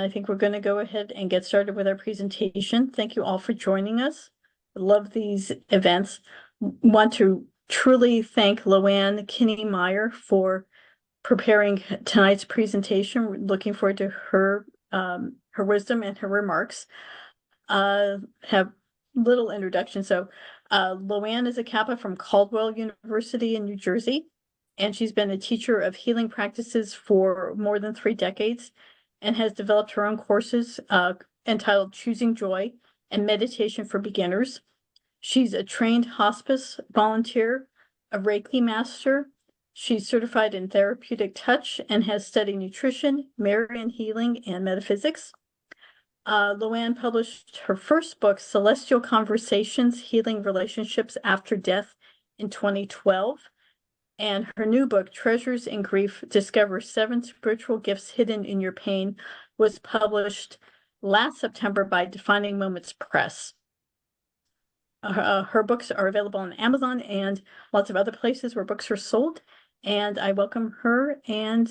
I think we're going to go ahead and get started with our presentation. Thank you all for joining us. I love these events. Want to truly thank Loanne Kinney-Meyer for preparing tonight's presentation. We're looking forward to her wisdom and her remarks. Have little introduction. So Loanne is a Kappa from Caldwell University in New Jersey, and she's been a teacher of healing practices for more than 3 decades and has developed her own courses entitled Choosing Joy and Meditation for Beginners. She's a trained hospice volunteer, a Reiki master. She's certified in therapeutic touch and has studied nutrition, Marian healing, and metaphysics. Loanne published her first book, Celestial Conversations, Healing Relationships After Death, in 2012. And her new book, Treasures in Grief, Discover 7 Spiritual Gifts Hidden in Your Pain, was published last September by Defining Moments Press. Her books are available on Amazon and lots of other places where books are sold. And I welcome her, and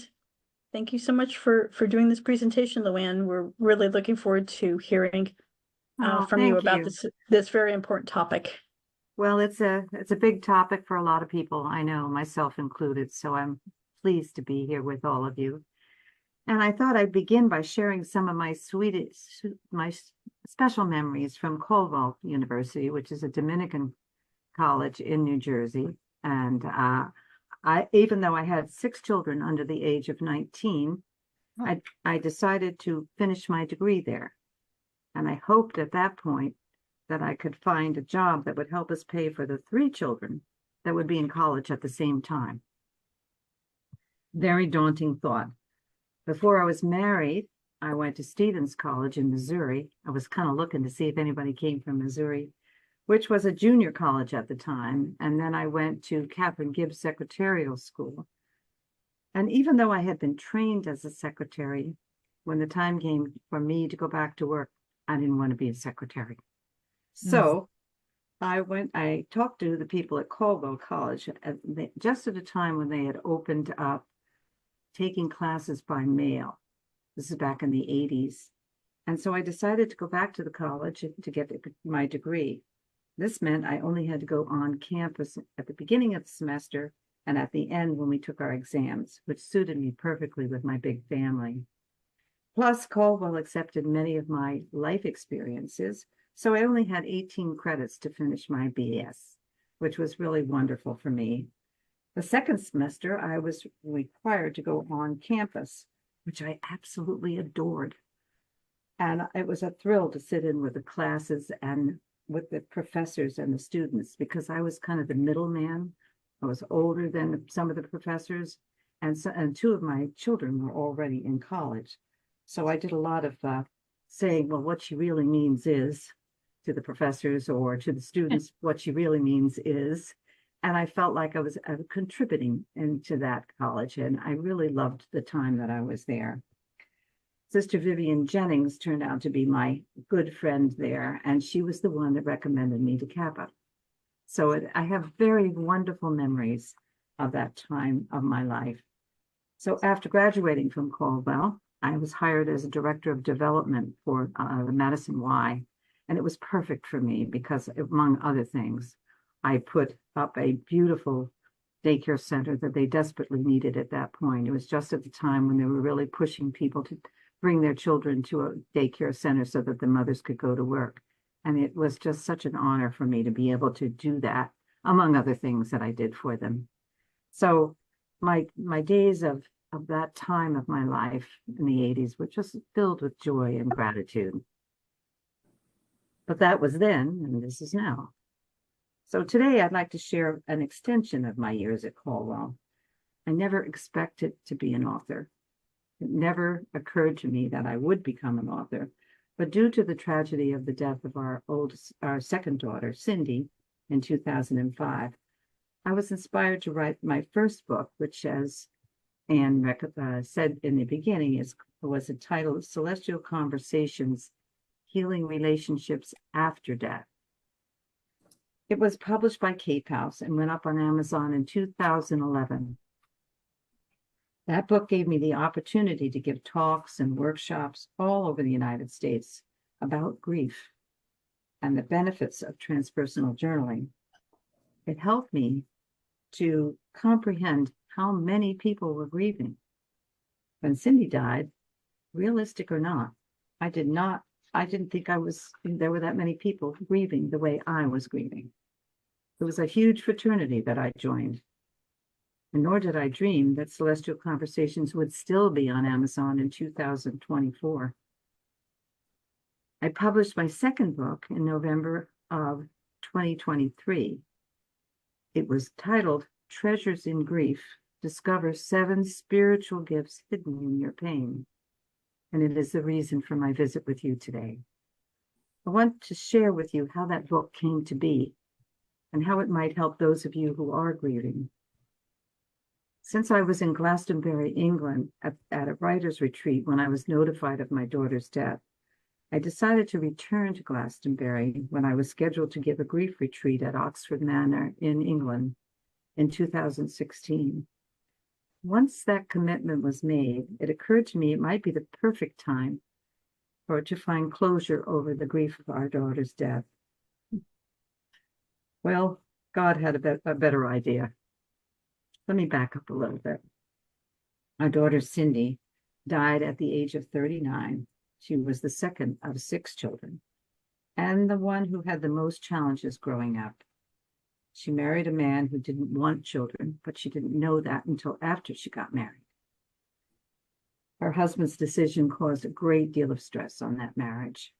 thank you so much for doing this presentation, Loanne. We're really looking forward to hearing from you about this very important topic. Well, it's a big topic for a lot of people, I know, myself included, so I'm pleased to be here with all of you. And I thought I'd begin by sharing some of my special memories from Caldwell University, which is a Dominican college in New Jersey. And even though I had 6 children under the age of 19, I decided to finish my degree there. And I hoped at that point that I could find a job that would help us pay for the 3 children that would be in college at the same time. Very daunting thought. Before I was married, I went to Stevens College in Missouri. I was kind of looking to see if anybody came from Missouri, which was a junior college at the time. And then I went to Kappa Gamma Secretarial School. And even though I had been trained as a secretary, when the time came for me to go back to work, I didn't want to be a secretary. So I talked to the people at Caldwell College just at a time when they had opened up taking classes by mail. This is back in the 80s. And so I decided to go back to the college to get my degree. This meant I only had to go on campus at the beginning of the semester and at the end when we took our exams, which suited me perfectly with my big family. Plus, Caldwell accepted many of my life experiences, so I only had 18 credits to finish my BS, which was really wonderful for me. The second semester, I was required to go on campus, which I absolutely adored. And it was a thrill to sit in with the classes and with the professors and the students, because I was kind of the middleman. I was older than some of the professors, and 2 of my children were already in college. So I did a lot of saying, well, what she really means is, to the professors or to the students, what she really means is. And I felt like I was contributing into that college, and I really loved the time that I was there. Sister Vivian Jennings turned out to be my good friend there, and she was the one that recommended me to Kappa. So I have very wonderful memories of that time of my life. So after graduating from Caldwell, I was hired as a director of development for the Madison Y, and it was perfect for me because, among other things, I put up a beautiful daycare center that they desperately needed at that point. It was just at the time when they were really pushing people to bring their children to a daycare center so that the mothers could go to work. And it was just such an honor for me to be able to do that, among other things that I did for them. So my days of that time of my life in the 80s were just filled with joy and gratitude. But that was then, and this is now. So today I'd like to share an extension of my years at Caldwell. I never expected to be an author. It never occurred to me that I would become an author. But due to the tragedy of the death of our second daughter, Cindy, in 2005, I was inspired to write my first book, which, as Anne said in the beginning, was entitled Celestial Conversations, Healing Relationships After Death. It was published by Cape House and went up on Amazon in 2011. That book gave me the opportunity to give talks and workshops all over the United States about grief and the benefits of transpersonal journaling. It helped me to comprehend how many people were grieving. When Cindy died, realistic or not, I didn't think there were that many people grieving the way I was grieving. It was a huge fraternity that I joined. And nor did I dream that Celestial Conversations would still be on Amazon in 2024. I published my second book in November of 2023. It was titled Treasures in Grief, Discover 7 Spiritual Gifts Hidden in Your Pain. And it is the reason for my visit with you today. I want to share with you how that book came to be and how it might help those of you who are grieving. Since I was in Glastonbury, England, at a writer's retreat when I was notified of my daughter's death, I decided to return to Glastonbury when I was scheduled to give a grief retreat at Oxford Manor in England in 2016. Once that commitment was made, it occurred to me it might be the perfect time to find closure over the grief of our daughter's death. Well, God had a better idea. Let me back up a little bit. Our daughter Cindy died at the age of 39. She was the second of 6 children and the one who had the most challenges growing up. She married a man who didn't want children, but she didn't know that until after she got married. Her husband's decision caused a great deal of stress on that marriage.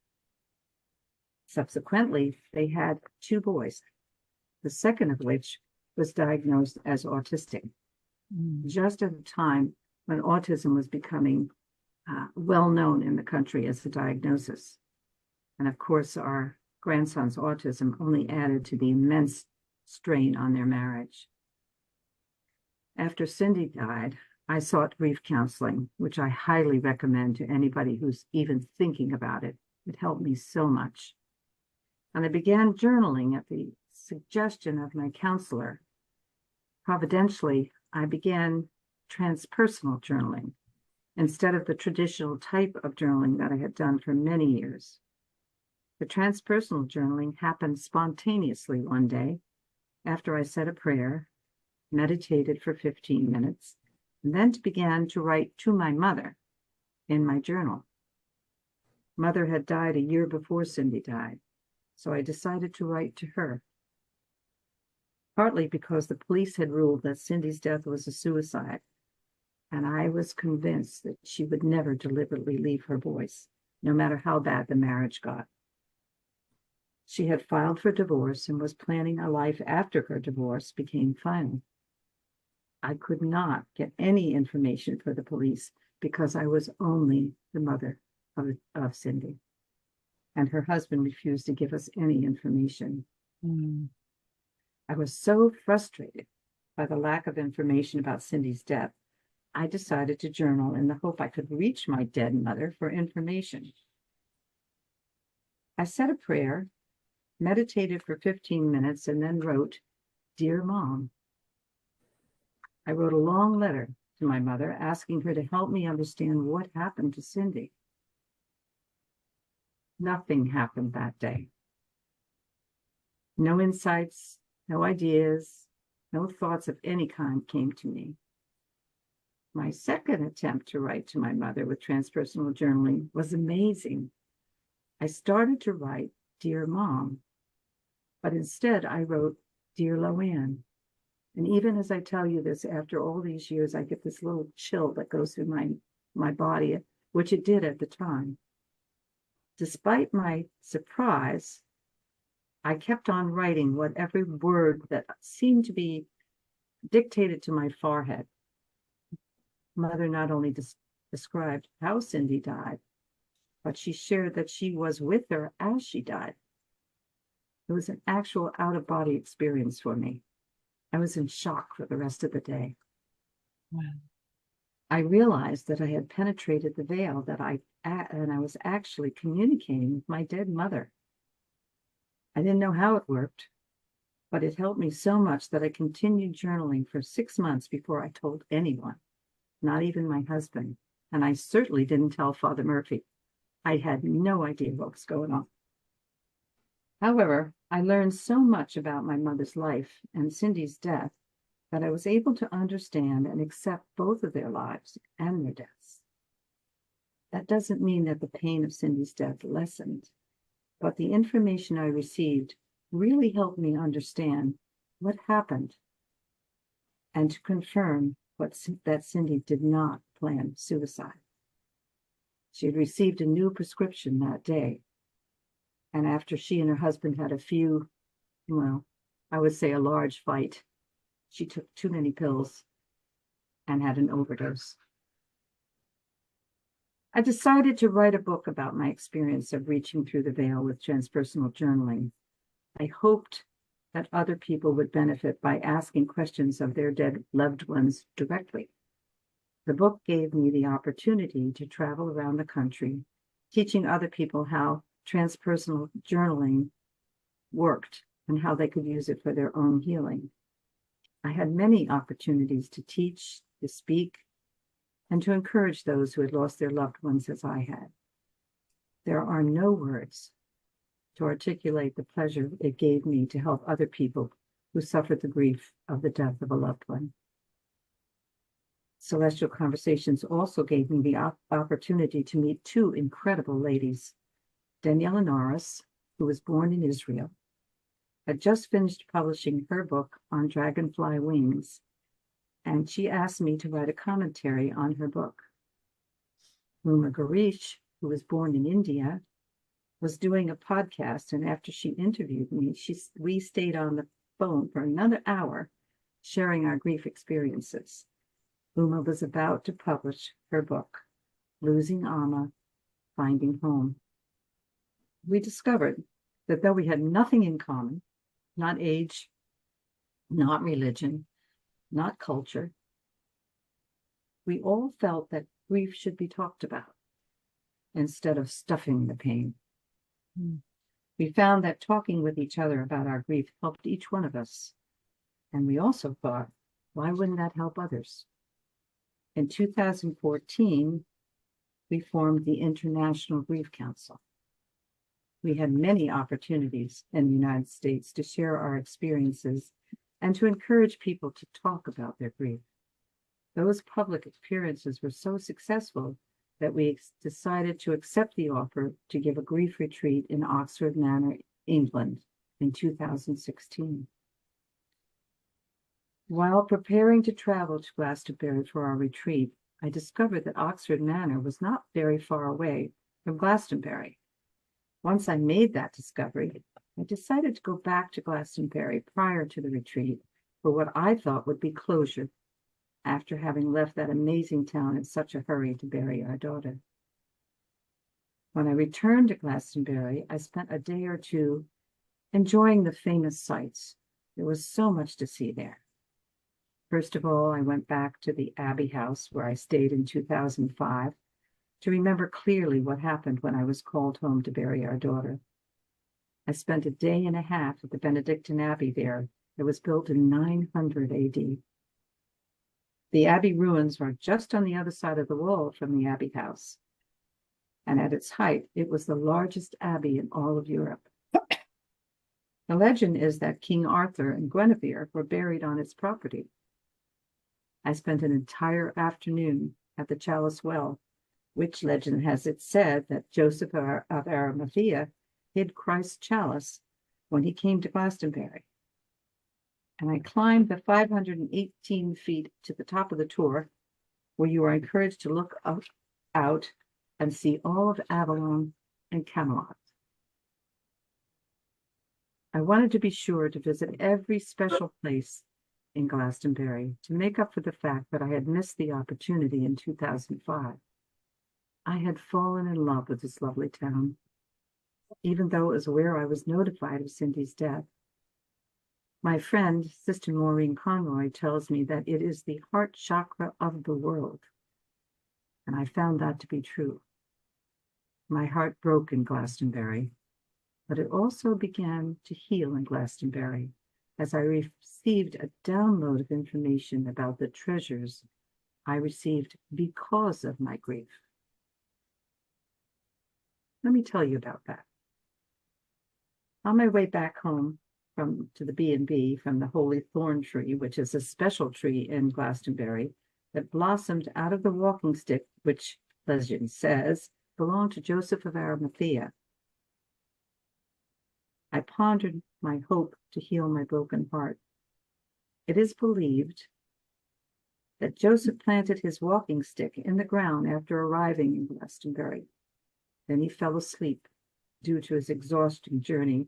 Subsequently, they had 2 boys, the second of which was diagnosed as autistic, just at a time when autism was becoming well known in the country as a diagnosis. And of course, our grandson's autism only added to the immense strain on their marriage. After Cindy died, I sought grief counseling, which I highly recommend to anybody who's even thinking about it. It helped me so much. And I began journaling at the suggestion of my counselor. Providentially, I began transpersonal journaling instead of the traditional type of journaling that I had done for many years. The transpersonal journaling happened spontaneously one day after I said a prayer, meditated for 15 minutes, and then began to write to my mother in my journal. Mother had died a year before Cindy died, so I decided to write to her. Partly because the police had ruled that Cindy's death was a suicide, and I was convinced that she would never deliberately leave her boys, no matter how bad the marriage got. She had filed for divorce and was planning a life after her divorce became final. I could not get any information for the police because I was only the mother of Cindy, and her husband refused to give us any information. I was so frustrated by the lack of information about Cindy's death, I decided to journal in the hope I could reach my dead mother for information. I said a prayer, meditated for 15 minutes, and then wrote, "Dear Mom." I wrote a long letter to my mother asking her to help me understand what happened to Cindy. Nothing happened that day. No insights, no ideas, no thoughts of any kind came to me. My second attempt to write to my mother with transpersonal journaling was amazing. I started to write, "Dear Mom," but instead I wrote, "Dear Loanne." And even as I tell you this, after all these years, I get this little chill that goes through my body, which it did at the time. Despite my surprise, I kept on writing what every word that seemed to be dictated to my forehead. Mother not only described how Cindy died, but she shared that she was with her as she died. It was an actual out-of-body experience for me. I was in shock for the rest of the day. Wow. I realized that I had penetrated the veil and I was actually communicating with my dead mother. I didn't know how it worked, but it helped me so much that I continued journaling for 6 months before I told anyone. not even my husband, and I certainly didn't tell Father Murphy. I had no idea what was going on. However, I learned so much about my mother's life and Cindy's death that I was able to understand and accept both of their lives and their deaths. That doesn't mean that the pain of Cindy's death lessened, but the information I received really helped me understand what happened and to confirm that Cindy did not plan suicide. She had received a new prescription that day, and after she and her husband had a few, well, I would say a large fight, she took too many pills and had an overdose. I decided to write a book about my experience of reaching through the veil with transpersonal journaling. I hoped that other people would benefit by asking questions of their dead loved ones directly. The book gave me the opportunity to travel around the country, teaching other people how transpersonal journaling worked and how they could use it for their own healing. I had many opportunities to teach, to speak, and to encourage those who had lost their loved ones as I had. There are no words to articulate the pleasure it gave me to help other people who suffered the grief of the death of a loved one. Celestial Conversations also gave me the opportunity to meet two incredible ladies. Daniela Norris, who was born in Israel, had just finished publishing her book on dragonfly wings, and she asked me to write a commentary on her book. Ruma Garish, who was born in India, was doing a podcast, and after she interviewed me, we stayed on the phone for another hour, sharing our grief experiences. Uma was about to publish her book, Losing Amma, Finding Home. We discovered that though we had nothing in common, not age, not religion, not culture, we all felt that grief should be talked about instead of stuffing the pain. We found that talking with each other about our grief helped each one of us. And we also thought, why wouldn't that help others? In 2014, we formed the International Grief Council. We had many opportunities in the United States to share our experiences and to encourage people to talk about their grief. Those public appearances were so successful that we decided to accept the offer to give a grief retreat in Oxford Manor, England, in 2016. While preparing to travel to Glastonbury for our retreat, I discovered that Oxford Manor was not very far away from Glastonbury. Once I made that discovery, I decided to go back to Glastonbury prior to the retreat for what I thought would be closure after having left that amazing town in such a hurry to bury our daughter. When I returned to Glastonbury, I spent a day or two enjoying the famous sights. There was so much to see there. First of all, I went back to the Abbey House where I stayed in 2005 to remember clearly what happened when I was called home to bury our daughter. I spent a day and a half at the Benedictine Abbey there. It was built in 900 AD. The Abbey ruins are just on the other side of the wall from the Abbey House. And at its height, it was the largest abbey in all of Europe. The legend is that King Arthur and Guinevere were buried on its property. I spent an entire afternoon at the Chalice Well, which legend has it said that Joseph of Arimathea hid Christ's chalice when he came to Glastonbury. And I climbed the 518 feet to the top of the tour, where you are encouraged to look out and see all of Avalon and Camelot. I wanted to be sure to visit every special place in Glastonbury to make up for the fact that I had missed the opportunity in 2005. I had fallen in love with this lovely town, even though it was where I was notified of Cindy's death. My friend, Sister Maureen Conroy, tells me that it is the heart chakra of the world, and I found that to be true. My heart broke in Glastonbury, but it also began to heal in Glastonbury as I received a download of information about the treasures I received because of my grief. Let me tell you about that. On my way back home to the B&B from the holy thorn tree, which is a special tree in Glastonbury that blossomed out of the walking stick, which legend says belonged to Joseph of Arimathea, I pondered my hope to heal my broken heart. It is believed that Joseph planted his walking stick in the ground after arriving in Glastonbury. Then he fell asleep due to his exhausting journey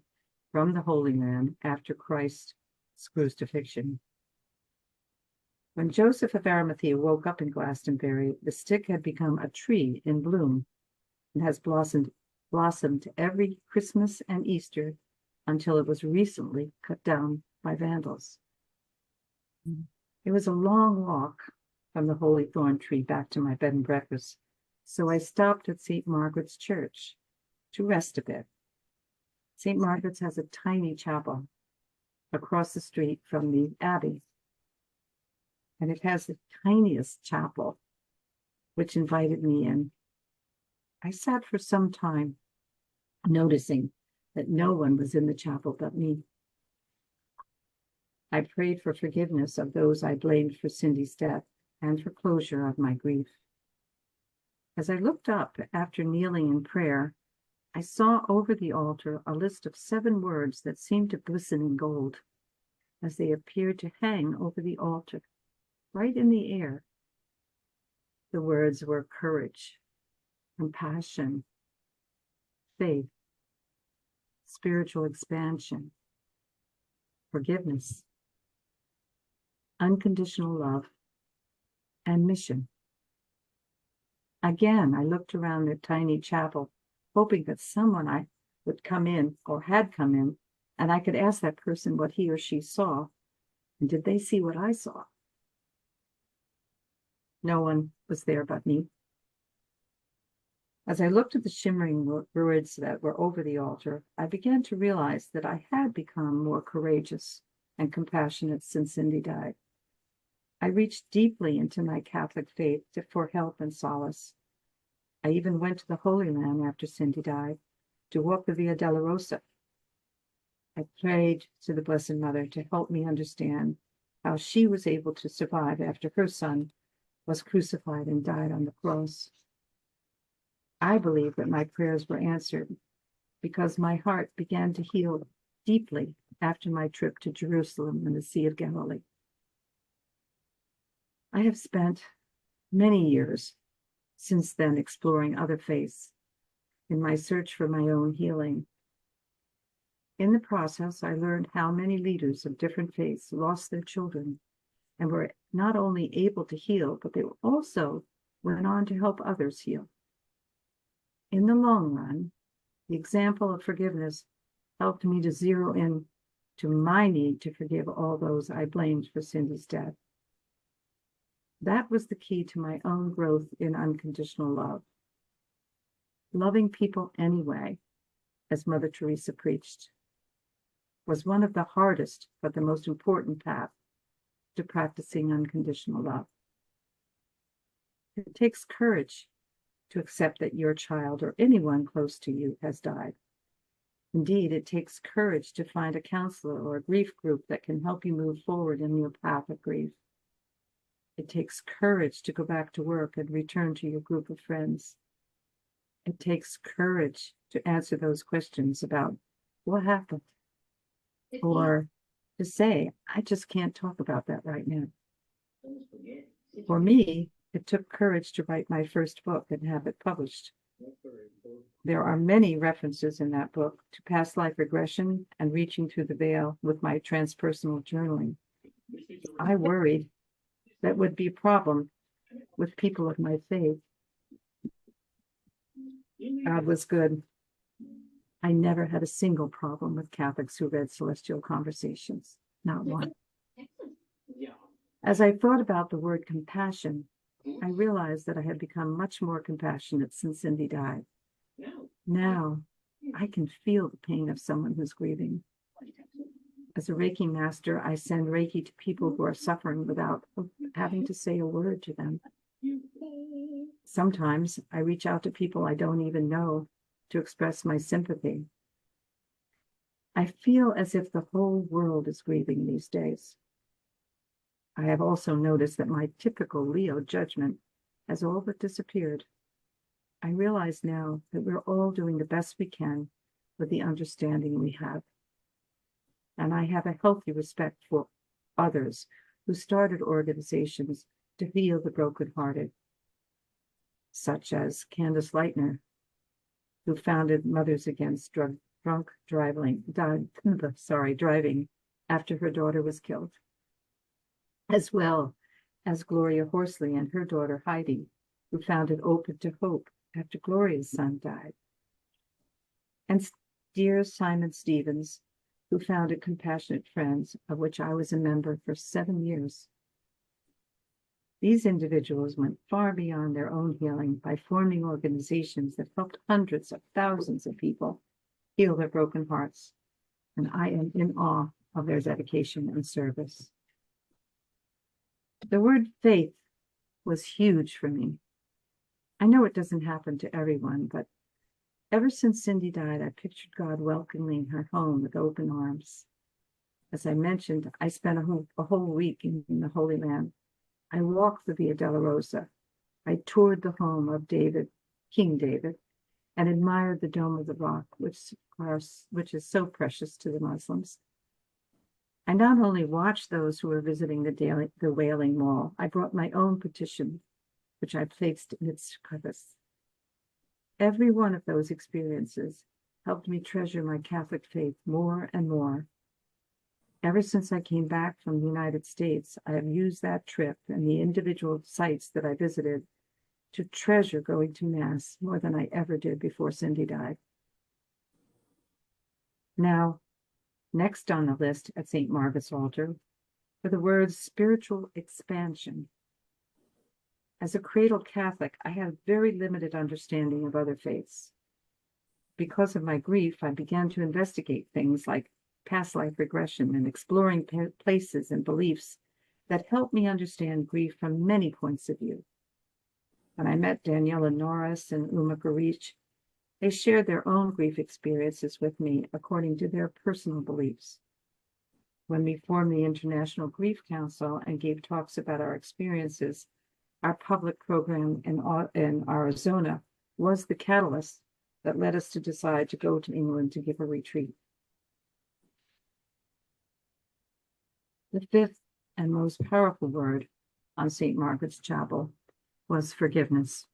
from the Holy Land after Christ's crucifixion. When Joseph of Arimathea woke up in Glastonbury, the stick had become a tree in bloom and has blossomed every Christmas and Easter until it was recently cut down by vandals. It was a long walk from the holy thorn tree back to my bed and breakfast, so I stopped at St. Margaret's Church to rest a bit. St. Margaret's has a tiny chapel across the street from the Abbey, and it has the tiniest chapel, which invited me in. I sat for some time, noticing that no one was in the chapel but me. I prayed for forgiveness of those I blamed for Cindy's death and for closure of my grief. As I looked up after kneeling in prayer, I saw over the altar a list of 7 words that seemed to glisten in gold as they appeared to hang over the altar, right in the air. The words were courage, compassion, faith, spiritual expansion, forgiveness, unconditional love, and mission. Again, I looked around the tiny chapel, hoping that someone would come in or had come in, and I could ask that person what he or she saw, and did they see what I saw? No one was there but me. As I looked at the shimmering words that were over the altar, I began to realize that I had become more courageous and compassionate since Cindy died. I reached deeply into my Catholic faith for help and solace. I even went to the Holy Land after Cindy died to walk the Via Dolorosa. I prayed to the Blessed Mother to help me understand how she was able to survive after her son was crucified and died on the cross. I believe that my prayers were answered because my heart began to heal deeply after my trip to Jerusalem and the Sea of Galilee. I have spent many years since then exploring other faiths in my search for my own healing. In the process, I learned how many leaders of different faiths lost their children and were not only able to heal, but they also went on to help others heal. In the long run, the example of forgiveness helped me to zero in to my need to forgive all those I blamed for Cindy's death. That was the key to my own growth in unconditional love. Loving people anyway, as Mother Teresa preached, was one of the hardest but the most important path to practicing unconditional love. It takes courage to accept that your child or anyone close to you has died. Indeed, it takes courage to find a counselor or a grief group that can help you move forward in your path of grief. It takes courage to go back to work and return to your group of friends. It takes courage to answer those questions about what happened, or to say, I just can't talk about that right now. For me, it took courage to write my first book and have it published. There are many references in that book to past life regression and reaching through the veil with my transpersonal journaling. I worried that would be a problem with people of my faith. God was good. I never had a single problem with Catholics who read Celestial Conversations, not one. As I thought about the word compassion, I realized that I had become much more compassionate since Cindy died. Now, I can feel the pain of someone who's grieving. As a Reiki master, I send Reiki to people who are suffering without having to say a word to them. Sometimes I reach out to people I don't even know to express my sympathy. I feel as if the whole world is grieving these days. I have also noticed that my typical Leo judgment has all but disappeared. I realize now that we're all doing the best we can with the understanding we have. And I have a healthy respect for others who started organizations to heal the brokenhearted, such as Candace Leitner, who founded Mothers Against Drunk Driving after her daughter was killed, as well as Gloria Horsley and her daughter Heidi, who founded Open to Hope after Gloria's son died, and dear Simon Stevens, who founded Compassionate Friends, of which I was a member for 7 years. These individuals went far beyond their own healing by forming organizations that helped hundreds of thousands of people heal their broken hearts, and I am in awe of their dedication and service. The word faith was huge for me. I know it doesn't happen to everyone, but ever since Cindy died, I pictured God welcoming her home with open arms. As I mentioned, I spent a whole week in the Holy Land. I walked the Via Dolorosa. I toured the home of David, King David, and admired the Dome of the Rock, which is so precious to the Muslims. I not only watched those who were visiting the Wailing Wall, I brought my own petition, which I placed in its crevice. Every one of those experiences helped me treasure my Catholic faith more and more. Ever since I came back from the United States, I have used that trip and the individual sites that I visited to treasure going to Mass more than I ever did before Cindy died. Now, next on the list at St. Margaret's altar are the words spiritual expansion. As a cradle Catholic, I have very limited understanding of other faiths. Because of my grief, I began to investigate things like past life regression and exploring places and beliefs that help me understand grief from many points of view. When I met Daniela Norris and Uma Garich, they shared their own grief experiences with me according to their personal beliefs. When we formed the International Grief Council and gave talks about our experiences, our public program in Arizona was the catalyst that led us to decide to go to England to give a retreat. The fifth and most powerful word on St. Margaret's Chapel was forgiveness.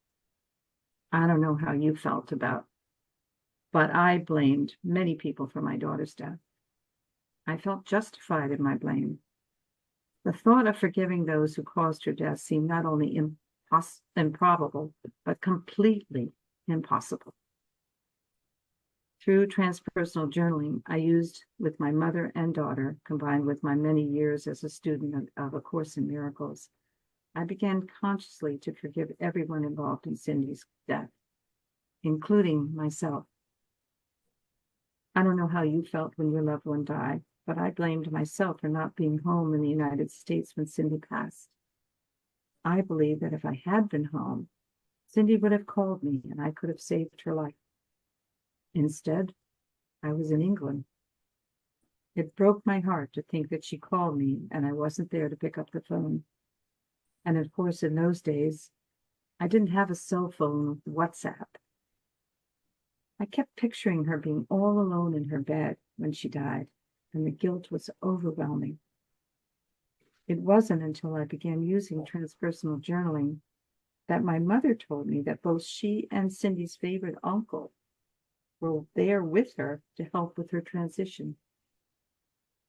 I don't know how you felt about, but I blamed many people for my daughter's death. I felt justified in my blame. The thought of forgiving those who caused her death seemed not only improbable, but completely impossible. Through transpersonal journaling I used with my mother and daughter, combined with my many years as a student of A Course in Miracles, I began consciously to forgive everyone involved in Cindy's death, including myself. I don't know how you felt when your loved one died, but I blamed myself for not being home in the United States when Cindy passed. I believe that if I had been home, Cindy would have called me and I could have saved her life. Instead, I was in England. It broke my heart to think that she called me and I wasn't there to pick up the phone. And of course, in those days, I didn't have a cell phone with WhatsApp. I kept picturing her being all alone in her bed when she died, and the guilt was overwhelming. It wasn't until I began using transpersonal journaling that my mother told me that both she and Cindy's favorite uncle were there with her to help with her transition.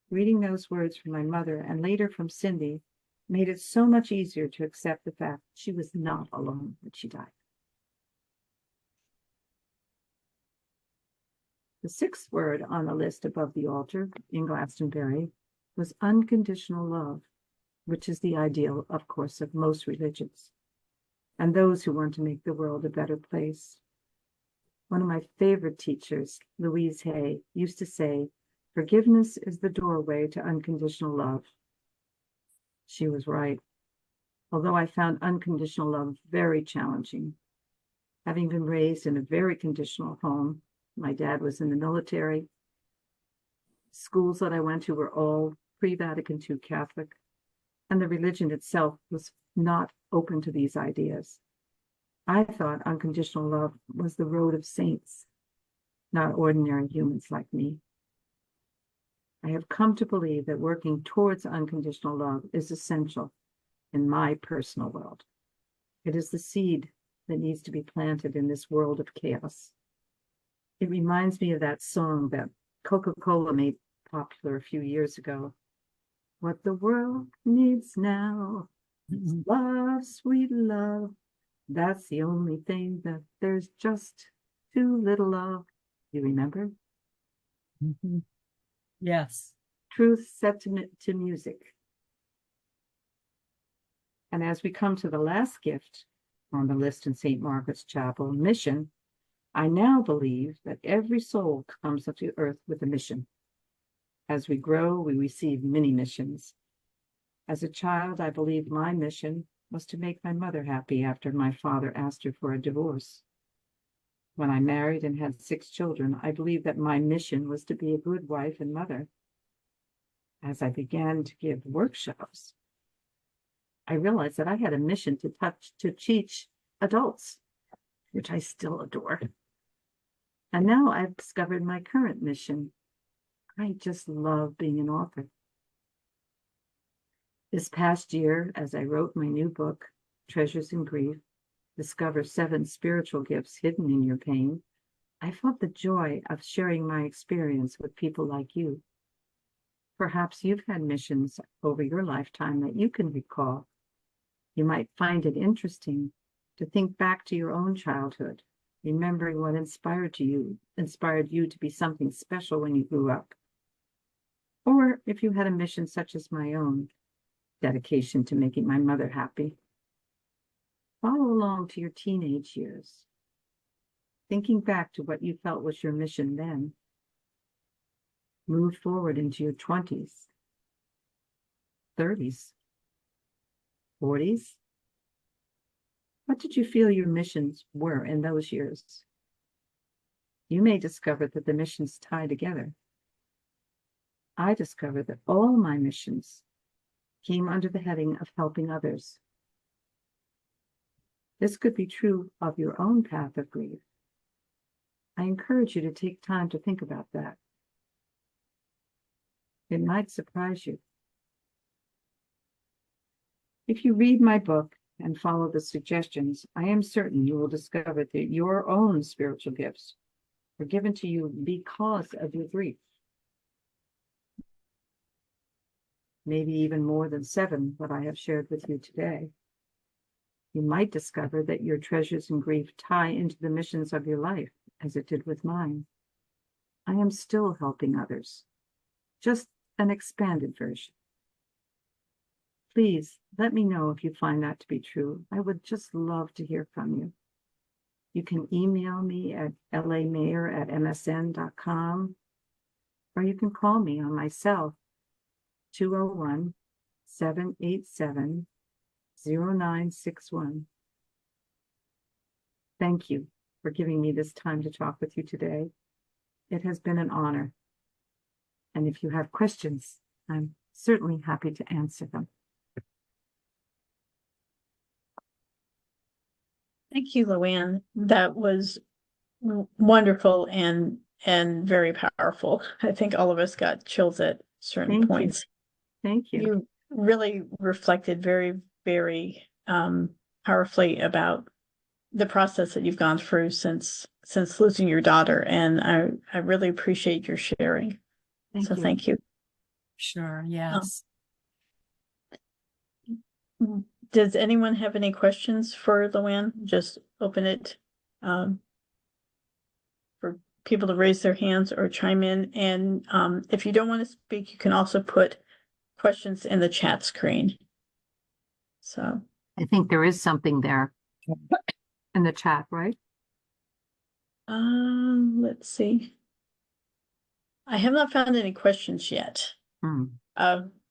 Reading those words from my mother and later from Cindy made it so much easier to accept the fact she was not alone when she died. The sixth word on the list above the altar in Glastonbury was unconditional love, which is the ideal, of course, of most religions, and those who want to make the world a better place. One of my favorite teachers, Louise Hay, used to say, "Forgiveness is the doorway to unconditional love." She was right. although I found unconditional love very challenging. Having been raised in a very conditional home, my dad was in the military. Schools that I went to were all pre-Vatican II Catholic, and the religion itself was not open to these ideas. I thought unconditional love was the road of saints, not ordinary humans like me. I have come to believe that working towards unconditional love is essential in my personal world. It is the seed that needs to be planted in this world of chaos. It reminds me of that song that Coca-Cola made popular a few years ago. What the world needs now is love, sweet love. That's the only thing that there's just too little of. You remember? Mm-hmm. Yes. Truth set to music. And as we come to the last gift on the list in St. Margaret's Chapel, mission, I now believe that every soul comes to earth with a mission. As we grow, we receive many missions. As a child, I believed my mission was to make my mother happy after my father asked her for a divorce. When I married and had 6 children, I believed that my mission was to be a good wife and mother. As I began to give workshops, I realized that I had a mission to teach adults, which I still adore. And now I've discovered my current mission. I just love being an author. This past year, as I wrote my new book, Treasures in Grief, Discover 7 Spiritual Gifts Hidden in Your Pain, I felt the joy of sharing my experience with people like you. Perhaps you've had missions over your lifetime that you can recall. You might find it interesting to think back to your own childhood, remembering what inspired you to be something special when you grew up. Or if you had a mission such as my own, dedication to making my mother happy. Follow along to your teenage years, thinking back to what you felt was your mission then. Move forward into your 20s, 30s, 40s. What did you feel your missions were in those years? You may discover that the missions tie together. I discovered that all my missions came under the heading of helping others. This could be true of your own path of grief. I encourage you to take time to think about that. It might surprise you. If you read my book and follow the suggestions, I am certain you will discover that your own spiritual gifts were given to you because of your grief. Maybe even more than 7 that I have shared with you today. You might discover that your treasures in grief tie into the missions of your life, as it did with mine. I am still helping others, just an expanded version. Please let me know if you find that to be true. I would just love to hear from you. You can email me at lamayer@msn.com, or you can call me on my cell, 201-787-0961. Thank you for giving me this time to talk with you today. It has been an honor. And if you have questions, I'm certainly happy to answer them. Thank you, Luann. That was wonderful and very powerful. I think all of us got chills at certain points. Thank you. You really reflected very, very powerfully about the process that you've gone through since losing your daughter, and I really appreciate your sharing. Thank you. Sure. Yes. Does anyone have any questions for Luann? Just open it for people to raise their hands or chime in. And if you don't want to speak, you can also put questions in the chat screen. So I think there is something there in the chat, right? Let's see. I have not found any questions yet.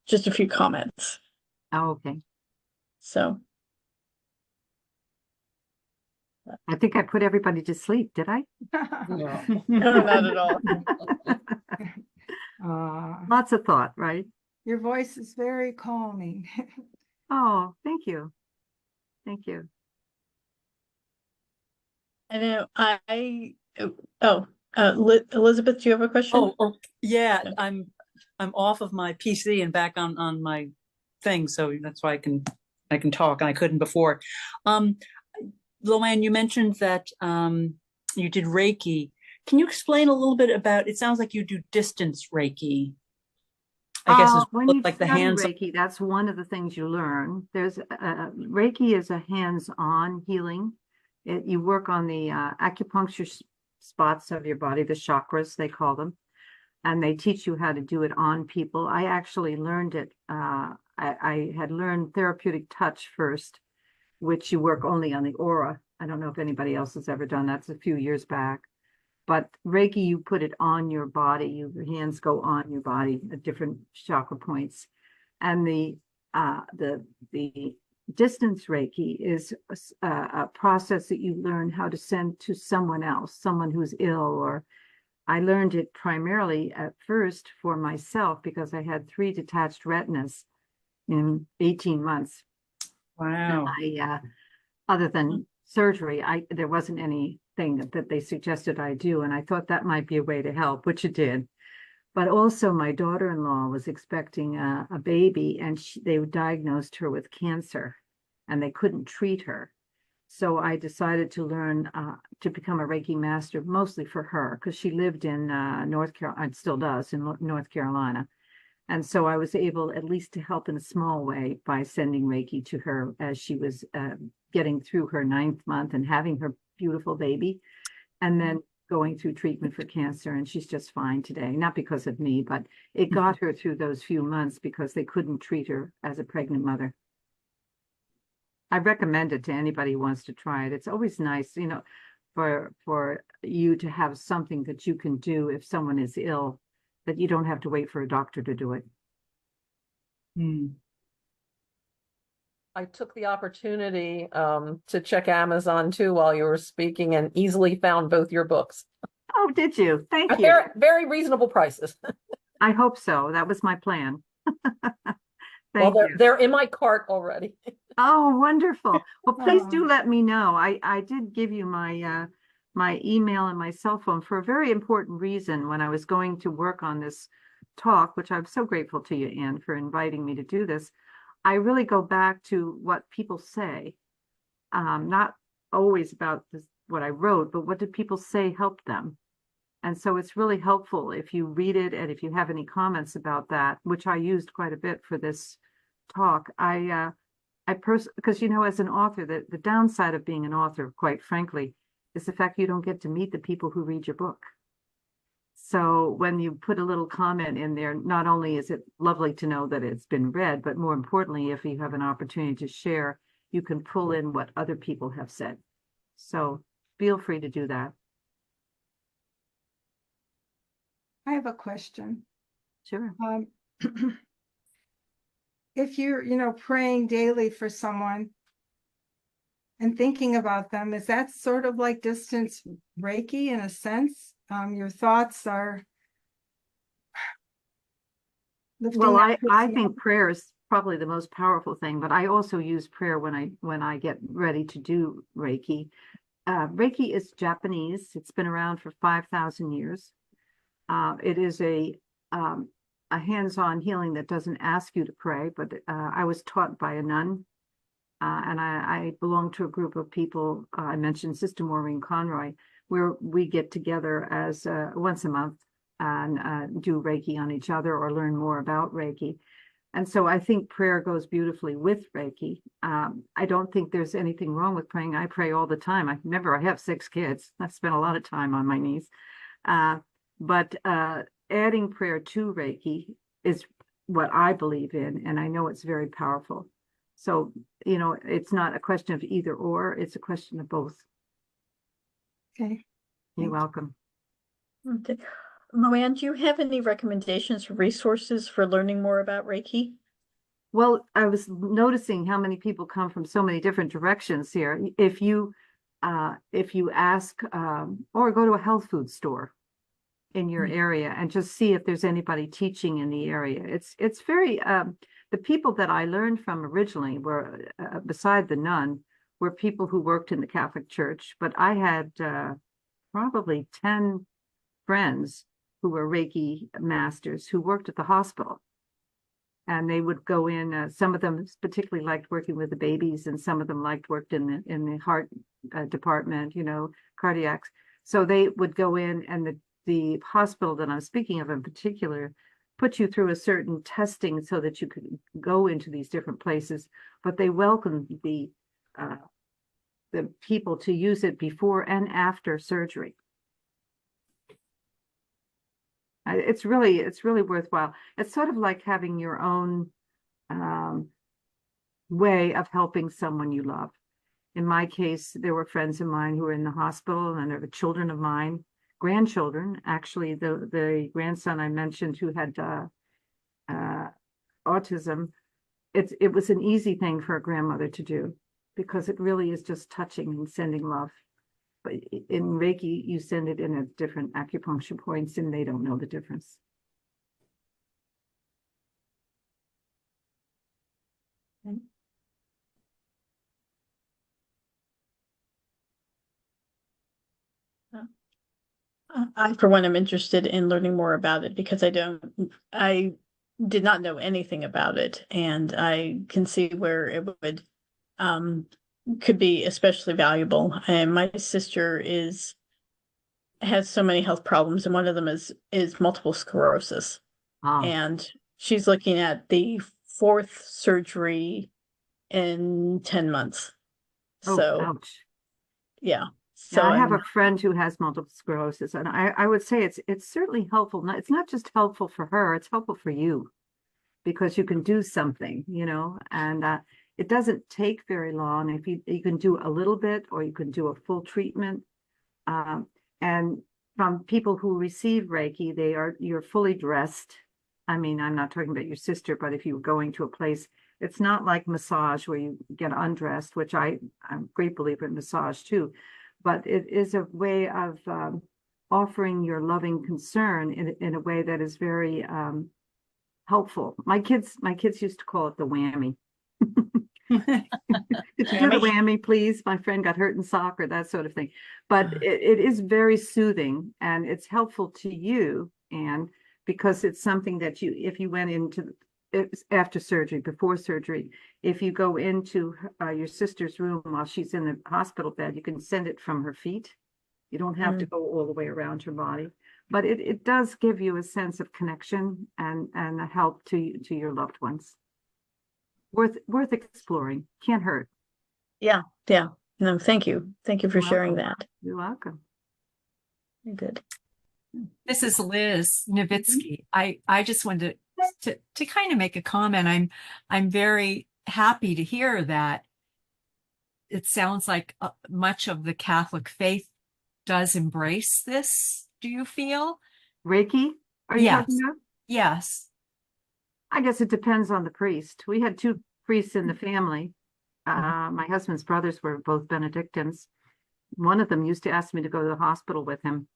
Just a few comments. Oh, okay. So I think I put everybody to sleep, did I? No. No, not at all. Lots of thought, right? Your voice is very calming. Oh, thank you. Thank you. I know Elizabeth, do you have a question? Oh, yeah, I'm off of my PC and back on my thing, so that's why I can talk, and I couldn't before. Luann, you mentioned that you did Reiki. Can you explain a little bit about, it sounds like you do distance Reiki. I guess is When you like the study hands. Reiki, that's one of the things you learn. There's Reiki is a hands-on healing. You work on the acupuncture spots of your body, the chakras, they call them, and they teach you how to do it on people. I actually learned it. I had learned therapeutic touch first, which you work only on the aura. I don't know if anybody else has ever done that. It's a few years back. But Reiki, you put it on your body. Your hands go on your body at different chakra points. And the distance Reiki is a process that you learn how to send to someone else, someone who's ill. Or I learned it primarily at first for myself because I had 3 detached retinas in 18 months. Wow. Other than surgery, there wasn't anything that they suggested I do, and I thought that might be a way to help, which it did. But also, my daughter-in-law was expecting a baby, and they diagnosed her with cancer, and they couldn't treat her. So I decided to learn to become a Reiki master, mostly for her, because she lived in North Carolina, and still does, in North Carolina. And so I was able at least to help in a small way by sending Reiki to her as she was getting through her 9th month and having her beautiful baby, and then going through treatment for cancer. And she's just fine today, not because of me, but it got her through those few months because they couldn't treat her as a pregnant mother. I recommend it to anybody who wants to try it. It's always nice, for you to have something that you can do if someone is ill, that you don't have to wait for a doctor to do it. I took the opportunity to check Amazon too while you were speaking and easily found both your books. Oh, did you? Thank At you. very, very reasonable prices. I hope so. That was my plan. Well, Thank you. they're in my cart already. Oh, wonderful. Well, please do Oh. let me know. I did give you my my email and my cell phone for a very important reason when I was going to work on this talk, which I'm so grateful to you, Anne, for inviting me to do this. I really go back to what people say, not always about what I wrote, but what did people say helped them? And so it's really helpful if you read it and if you have any comments about that, which I used quite a bit for this talk. Because as an author, the downside of being an author, quite frankly, is the fact you don't get to meet the people who read your book. So when you put a little comment in there, not only is it lovely to know that it's been read, but more importantly, if you have an opportunity to share, you can pull in what other people have said. So feel free to do that. I have a question. Sure. If you're, praying daily for someone and thinking about them, is that sort of like distance Reiki in a sense? Your thoughts are lifting Well, that I person think up. prayer is probably the most powerful thing, but I also use prayer when I get ready to do Reiki. Reiki is Japanese. It's been around for 5,000 years. It is a hands-on healing that doesn't ask you to pray, but I was taught by a nun, and I belong to a group of people. I mentioned Sister Maureen Conroy, where we get together as once a month and do Reiki on each other or learn more about Reiki. And so I think prayer goes beautifully with Reiki. I don't think there's anything wrong with praying. I pray all the time. I have 6 kids. I spent a lot of time on my knees. But adding prayer to Reiki is what I believe in, and I know it's very powerful. So, it's not a question of either or, it's a question of both. Okay. You're welcome. Okay. Luann, do you have any recommendations for resources for learning more about Reiki? Well, I was noticing how many people come from so many different directions here. If you if you ask, or go to a health food store in your area and just see if there's anybody teaching in the area. It's very, the people that I learned from originally were, beside the nun, were people who worked in the Catholic Church, but I had probably 10 friends who were Reiki masters who worked at the hospital. And they would go in, some of them particularly liked working with the babies, and some of them worked in the heart department, cardiacs. So they would go in, and the hospital that I'm speaking of in particular put you through a certain testing so that you could go into these different places, but they welcomed the people to use it before and after surgery. It's really worthwhile. It's sort of like having your own way of helping someone you love. In my case, there were friends of mine who were in the hospital, and there were children of mine, grandchildren. Actually, the grandson I mentioned who had autism, it was an easy thing for a grandmother to do, because it really is just touching and sending love. But in Reiki, you send it in at different acupuncture points, and they don't know the difference. Okay. I, for one, am interested in learning more about it, because I did not know anything about it, and I can see where it would could be especially valuable. And my sister has so many health problems, and one of them is multiple sclerosis. And she's looking at the 4th surgery in 10 months. So ouch. Yeah. So I have a friend who has multiple sclerosis, and I would say it's certainly helpful. It's not just helpful for her, it's helpful for you, because you can do something, and it doesn't take very long. If you can do a little bit, or you can do a full treatment. And from people who receive Reiki, you're fully dressed. I mean, I'm not talking about your sister, but if you were going to a place, it's not like massage where you get undressed, which I'm a great believer in massage too. But it is a way of offering your loving concern in a way that is very helpful. My kids used to call it the whammy. Could you do the whammy, please? My friend got hurt in soccer, that sort of thing. But it is very soothing, and it's helpful to you, and because it's something that if you went into after surgery, before surgery, if you go into your sister's room while she's in the hospital bed, you can send it from her feet. You don't have to go all the way around her body, but it does give you a sense of connection and a help to your loved ones. Worth exploring. Can't hurt. Yeah. No, thank you for sharing that. You're welcome. You're good. This is Liz Nowitzki. I just wanted to kind of make a comment. I'm very happy to hear that it sounds like much of the Catholic faith does embrace this. Do you feel? Reiki? Are you talking about? Yes. I guess it depends on the priest. We had 2 priests in the family. My husband's brothers were both Benedictines. One of them used to ask me to go to the hospital with him.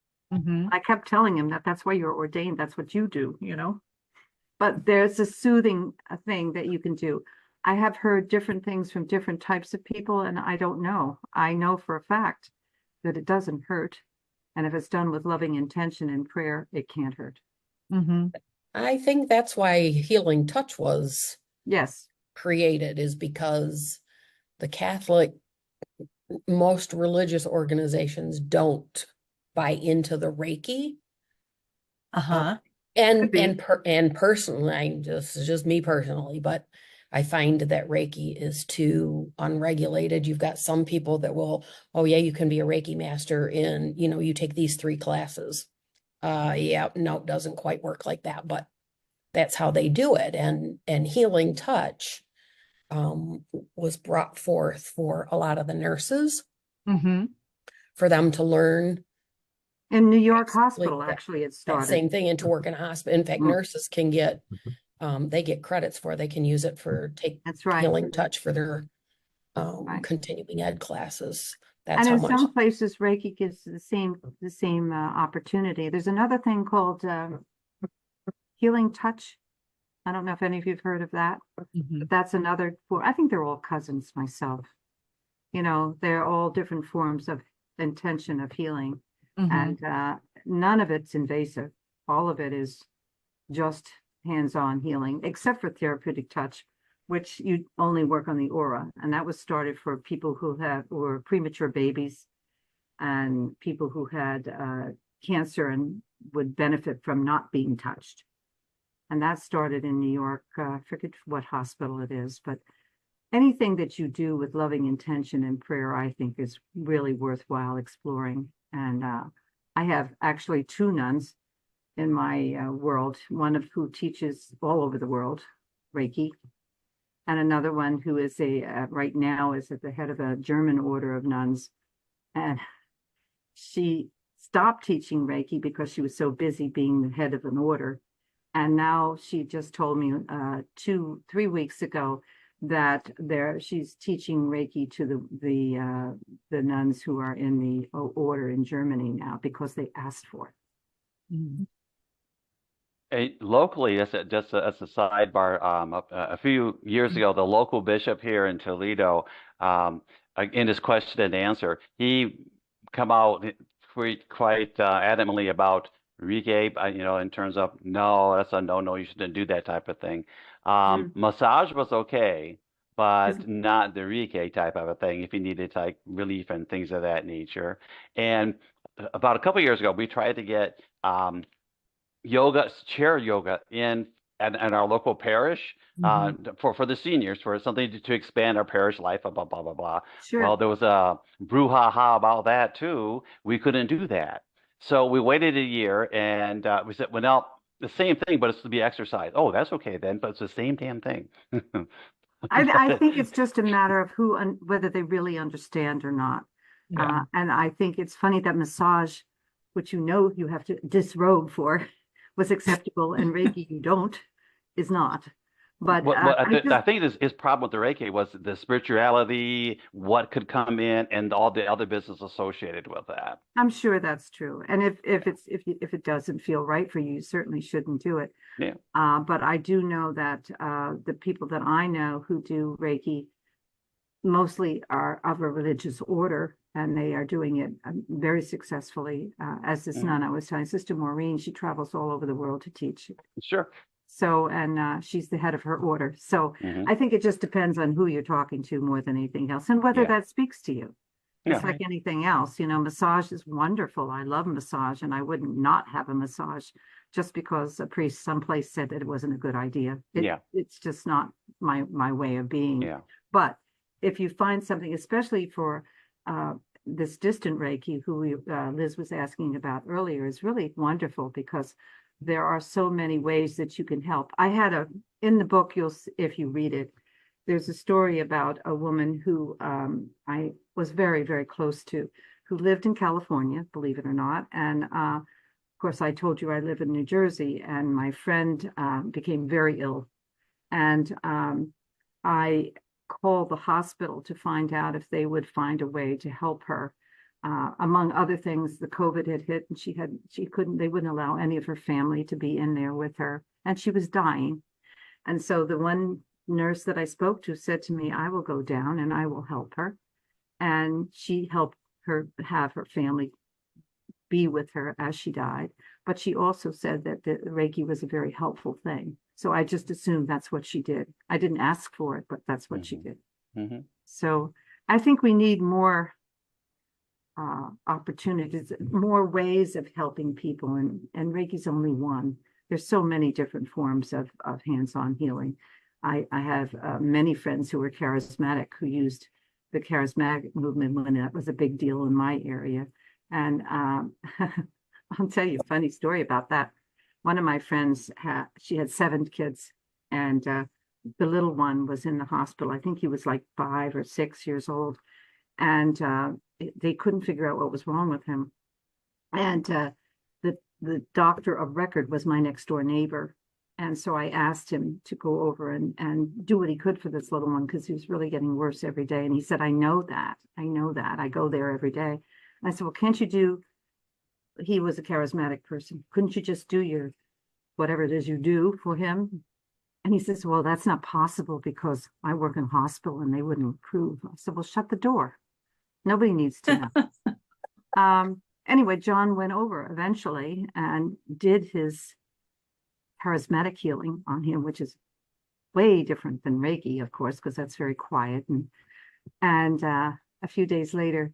I kept telling him that's why you're ordained. That's what you do, But there's a soothing thing that you can do. I have heard different things from different types of people, and I don't know. I know for a fact that it doesn't hurt. And if it's done with loving intention and prayer, it can't hurt. I think that's why Healing Touch was Yes. created, is because the Catholic, most religious organizations don't buy into the Reiki. And personally, this is just me personally, but I find that Reiki is too unregulated. You've got some people that will, oh yeah, you can be a Reiki master in, you take these 3 classes. No, it doesn't quite work like that, but that's how they do it. And Healing Touch was brought forth for a lot of the nurses, for them to learn. In New York Hospital, actually, it started. That same thing, and to work in a hospital. In fact, nurses can get, they get credits for, they can use it for That's right. Healing Touch for their continuing ed classes. That's And how in much. some places, Reiki gives the same opportunity. There's another thing called healing touch. I don't know if any of you've heard of that, but that's another I think they're all cousins myself. You know, they're all different forms of intention of healing, and none of it's invasive. All of it is just hands-on healing, except for therapeutic touch, which you only work on the aura, and that was started for people who were premature babies and people who had cancer and would benefit from not being touched. And that started in New York. I forget what hospital it is, but anything that you do with loving intention and prayer, I think, is really worthwhile exploring. And I have actually 2 nuns in my world, one of who teaches all over the world Reiki, and another one who is right now is at the head of a German order of nuns. And she stopped teaching Reiki because she was so busy being the head of an order. And now she just told me 2-3 weeks ago that she's teaching Reiki to the nuns who are in the order in Germany now because they asked for it. Locally, as a sidebar, a few years ago, the local bishop here in Toledo, in his question and answer, he come out quite adamantly about Reiki, in terms of, no, that's a no, you shouldn't do that type of thing. Massage was okay, but not the Reiki type of a thing if you needed like relief and things of that nature. And about a couple of years ago, we tried to get chair yoga in our local parish for the seniors, for something to expand our parish life, blah, blah, blah, blah. Sure. Well, there was a brouhaha about that too. We couldn't do that. So we waited a year and we said, well, now the same thing, but it's to be exercise. Oh, that's okay then, but it's the same damn thing. I think it's just a matter of whether they really understand or not. Yeah. And I think it's funny that massage, which you have to disrobe for, was acceptable, and Reiki is not. But I think his problem with the Reiki was the spirituality, what could come in, and all the other business associated with that. I'm sure that's true. And if it doesn't feel right for you, you certainly shouldn't do it. Yeah. But I do know that the people that I know who do Reiki mostly are of a religious order, and they are doing it very successfully. As this nun I was telling, Sister Maureen, she travels all over the world to teach. Sure. So, and she's the head of her order. So I think it just depends on who you're talking to more than anything else, and whether that speaks to you. It's like anything else, massage is wonderful. I love massage, and I wouldn't not have a massage just because a priest someplace said that it wasn't a good idea. It's just not my way of being. Yeah. But if you find something, especially for this distant Reiki, who Liz was asking about earlier, is really wonderful because there are so many ways that you can help. I had in the book, if you read it, there's a story about a woman who I was very, very close to, who lived in California, believe it or not. And of course, I told you I live in New Jersey, and my friend became very ill. And I called the hospital to find out if they would find a way to help her. Among other things, the COVID had hit, and they wouldn't allow any of her family to be in there with her, and she was dying. And so the one nurse that I spoke to said to me, I will go down and I will help her. And she helped her have her family be with her as she died. But she also said that the Reiki was a very helpful thing. So I just assumed that's what she did. I didn't ask for it, but that's what she did. So I think we need more opportunities, more ways of helping people. And Reiki's only one. There's so many different forms of hands-on healing. I have many friends who were charismatic, who used the charismatic movement when that was a big deal in my area. And I'll tell you a funny story about that. One of my friends, she had 7 kids, and the little one was in the hospital. I think he was like 5 or 6 years old, and they couldn't figure out what was wrong with him. And the doctor of record was my next door neighbor. And so I asked him to go over and do what he could for this little one because he was really getting worse every day. And he said, I know that. I go there every day. And I said, well, can't you do, he was a charismatic person. Couldn't you just do your, whatever it is you do for him? And he says, well, that's not possible because I work in a hospital and they wouldn't approve. I said, well, shut the door. Nobody needs to know. Anyway, John went over eventually and did his charismatic healing on him, which is way different than Reiki, of course, because that's very quiet. And a few days later,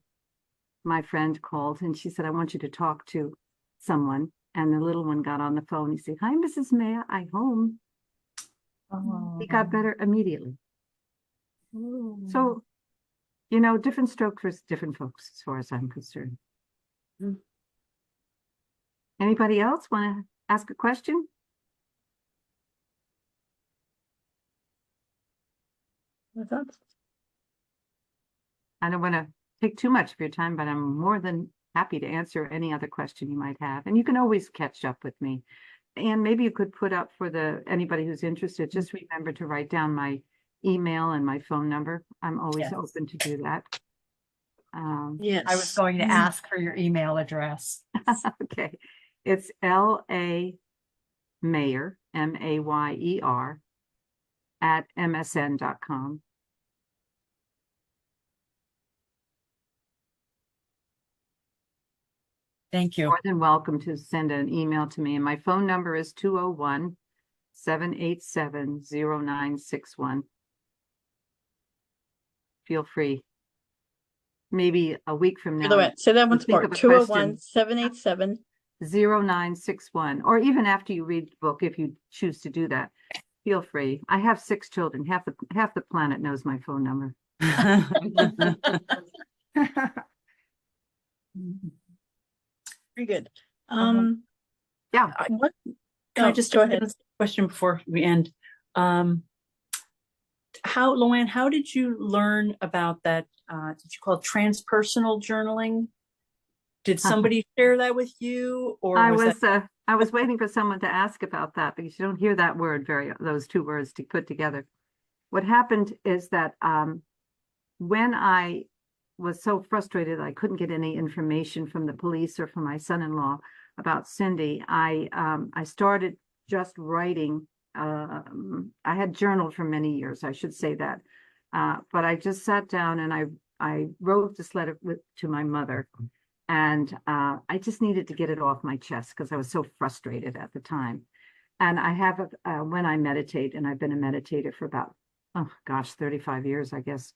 my friend called and she said, I want you to talk to someone. And the little one got on the phone. He said, hi, Mrs. Maya, I home. He got better immediately. So, you know, different stroke for different folks, as far as I'm concerned. Anybody else want to ask a question? I don't want to take too much of your time, but I'm more than happy to answer any other question you might have. And you can always catch up with me. And maybe you could put up for anybody who's interested, just remember to write down my email and my phone number. I'm always open to do that. Yes. I was going to ask for your email address. Okay. It's L.A. Mayer, M-A-Y-E-R, at msn.com. Thank you. More than welcome to send an email to me. And my phone number is 201-787-0961. Feel free. Maybe a week from now. Say that once more. 201-787. 0961. Or even after you read the book, if you choose to do that, feel free. I have 6 children. Half the planet knows my phone number. Very good. Yeah. Can I just go ahead? ask a question before we end? Loanne, how did you learn about that? Did you call it transpersonal journaling? Did somebody share that with you, or I was waiting for someone to ask about that because you don't hear that word those 2 words to put together. What happened is that when I was so frustrated I couldn't get any information from the police or from my son-in-law about Cindy, I started just writing. I had journaled for many years, I should say that, but I just sat down and I wrote this letter to my mother, and I just needed to get it off my chest because I was so frustrated at the time. And I have when I meditate, and I've been a meditator for about 35 years, I guess.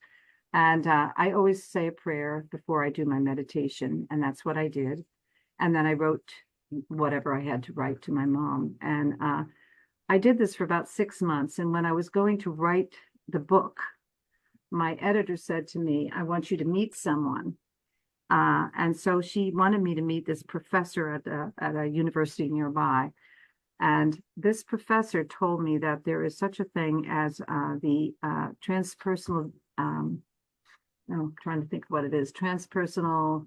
And I always say a prayer before I do my meditation, and that's what I did. And then I wrote whatever I had to write to my mom. And I did this for about 6 months. And when I was going to write the book, my editor said to me, I want you to meet someone. And so she wanted me to meet this professor at a university nearby. And this professor told me that there is such a thing as the transpersonal, I'm trying to think what it is, transpersonal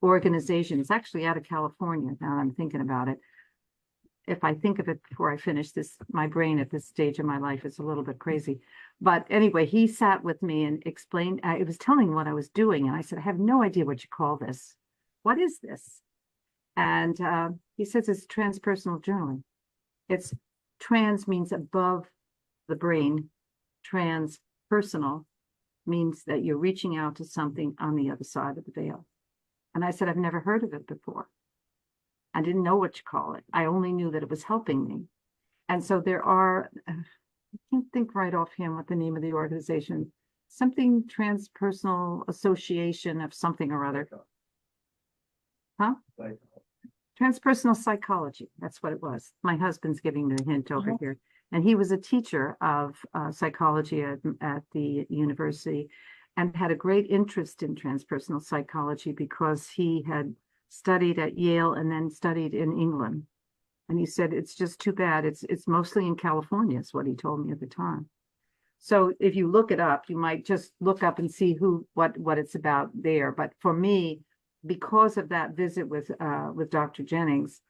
organization. It's actually out of California now that I'm thinking about it. If I think of it before I finish this, my brain at this stage of my life is a little bit crazy. But anyway, he sat with me and explained, it was telling what I was doing. And I said, I have no idea what you call this. What is this? And he says it's transpersonal journaling. It's trans means above the brain. Transpersonal means that you're reaching out to something on the other side of the veil. And I said, I've never heard of it before. I didn't know what to call it. I only knew that it was helping me. And so there are, I can't think right offhand what the name of the organization, something transpersonal association of something or other. Huh? Transpersonal psychology. That's what it was. My husband's giving me a hint over here. And he was a teacher of psychology at the university and had a great interest in transpersonal psychology because he had studied at Yale and then studied in England. And he said, it's just too bad. It's mostly in California, is what he told me at the time. So if you look it up, you might just look up and see what it's about there. But for me, because of that visit with Dr. Jennings,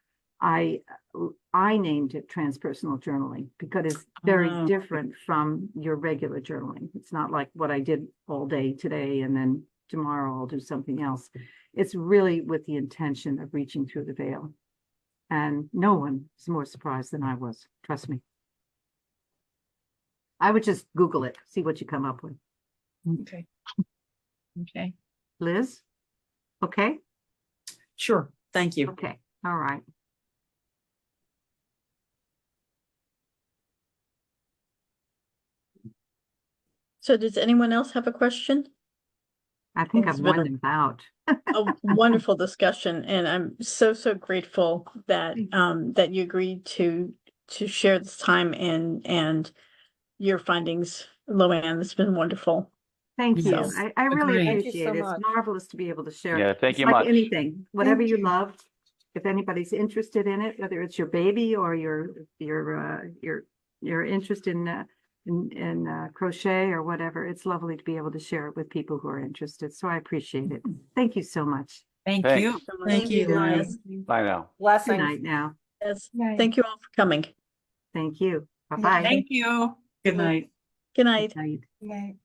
I named it transpersonal journaling because it's very Oh. different from your regular journaling. It's not like what I did all day today and then tomorrow I'll do something else. It's really with the intention of reaching through the veil. And no one is more surprised than I was. Trust me. I would just Google it, see what you come up with. Okay. Okay. Liz? Okay? Sure. Thank you. Okay. All right. So does anyone else have a question? I think It's I've been worn a- them out. A wonderful discussion, and I'm so grateful that that you agreed to share this time and your findings, Loanne. It's been wonderful. Thank you. Yes. I really Agreed. Thank you appreciate so it. It's much. marvelous to be able to share. Yeah, thank It's you like much. anything, whatever Thank you you. loved, if anybody's interested in it, whether it's your baby or your interest in crochet or whatever, it's lovely to be able to share it with people who are interested. So I appreciate it. Thank you so much. Thank Thanks. you. Thank you, Good Liz. night. Bye now. Good Blessings. night now. Yes. Night. Thank you all for coming. Thank you. Bye-bye. Thank you. Good night. Good night. Night. Night.